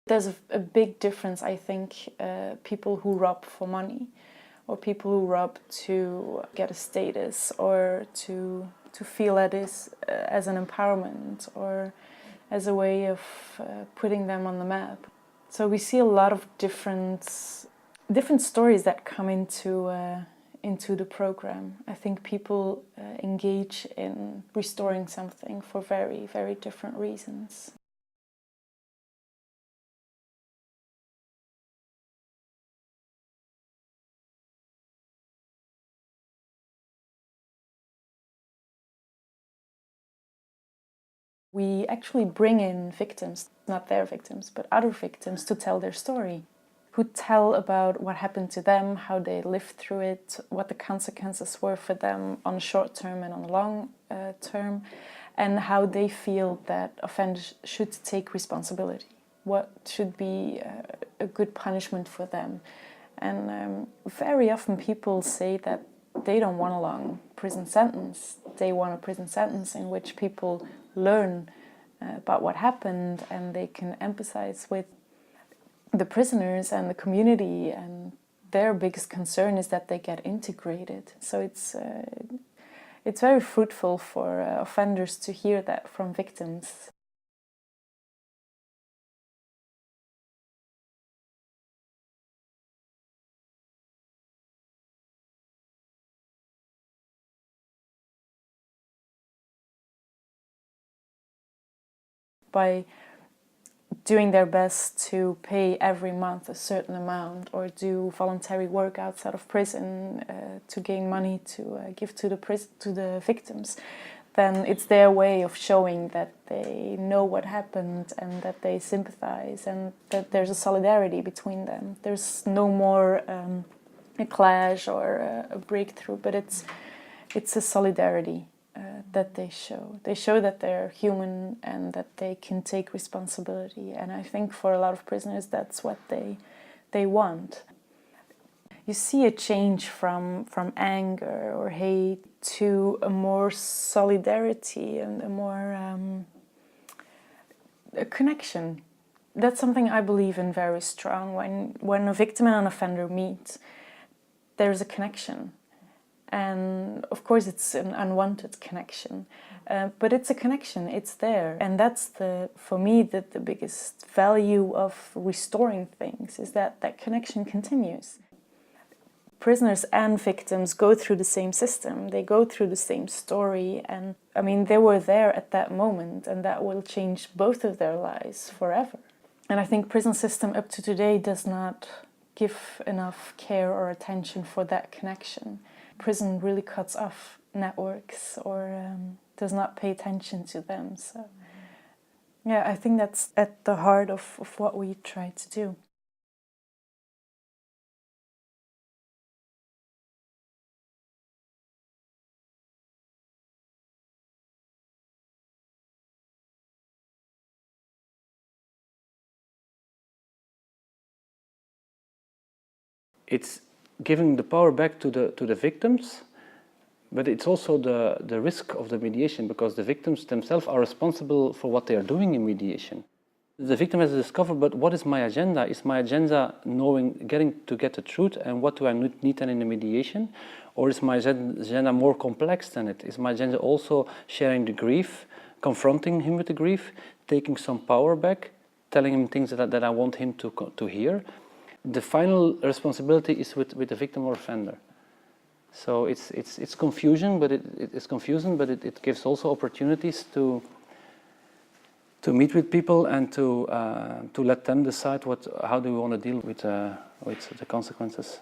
There's a big difference, I think, people who rob for money, or people who rob to get a status, or to feel that is as an empowerment, or as a way of putting them on the map. So we see a lot of different stories that come into the program. I think people engage in restoring something for very, very different reasons. We actually bring in victims, not their victims, but other victims, to tell their story, who tell about what happened to them, how they lived through it, what the consequences were for them on short term and on long term, and how they feel that offenders should take responsibility, what should be a good punishment for them. And very often people say that they don't want a long prison sentence. They want a prison sentence in which people learn about what happened, and they can empathize with the prisoners and the community, and their biggest concern is that they get integrated. So it's very fruitful for offenders to hear that from victims. By doing their best to pay every month a certain amount, or do voluntary work outside of prison to gain money to give to the victims, then it's their way of showing that they know what happened and that they sympathize and that there's a solidarity between them. There's no more a clash or a breakthrough, but it's a solidarity that they show. They show that they're human and that they can take responsibility. And I think for a lot of prisoners, that's what they want. You see a change from anger or hate to a more solidarity and a more a connection. That's something I believe in very strong. When a victim and an offender meet, there's a connection. And of course it's an unwanted connection, but it's a connection, it's there. And that's for me, the biggest value of restoring things, is that that connection continues. Prisoners and victims go through the same system, they go through the same story, and I mean, they were there at that moment, and that will change both of their lives forever. And I think prison system up to today does not give enough care or attention for that connection. Prison really cuts off networks or does not pay attention to them. So yeah, I think that's at the heart of what we try to do. It's giving the power back to the victims, but it's also the risk of the mediation, because the victims themselves are responsible for what they are doing in mediation. The victim has to discover, but what is my agenda? Is my agenda getting the truth, and what do I need then in the mediation? Or is my agenda more complex than it? Is my agenda also sharing the grief, confronting him with the grief, taking some power back, telling him things that I want him to hear? The final responsibility is with the victim or offender. So it's confusion, but it's confusing, but it gives also opportunities to meet with people and to let them decide how do we want to deal with the consequences.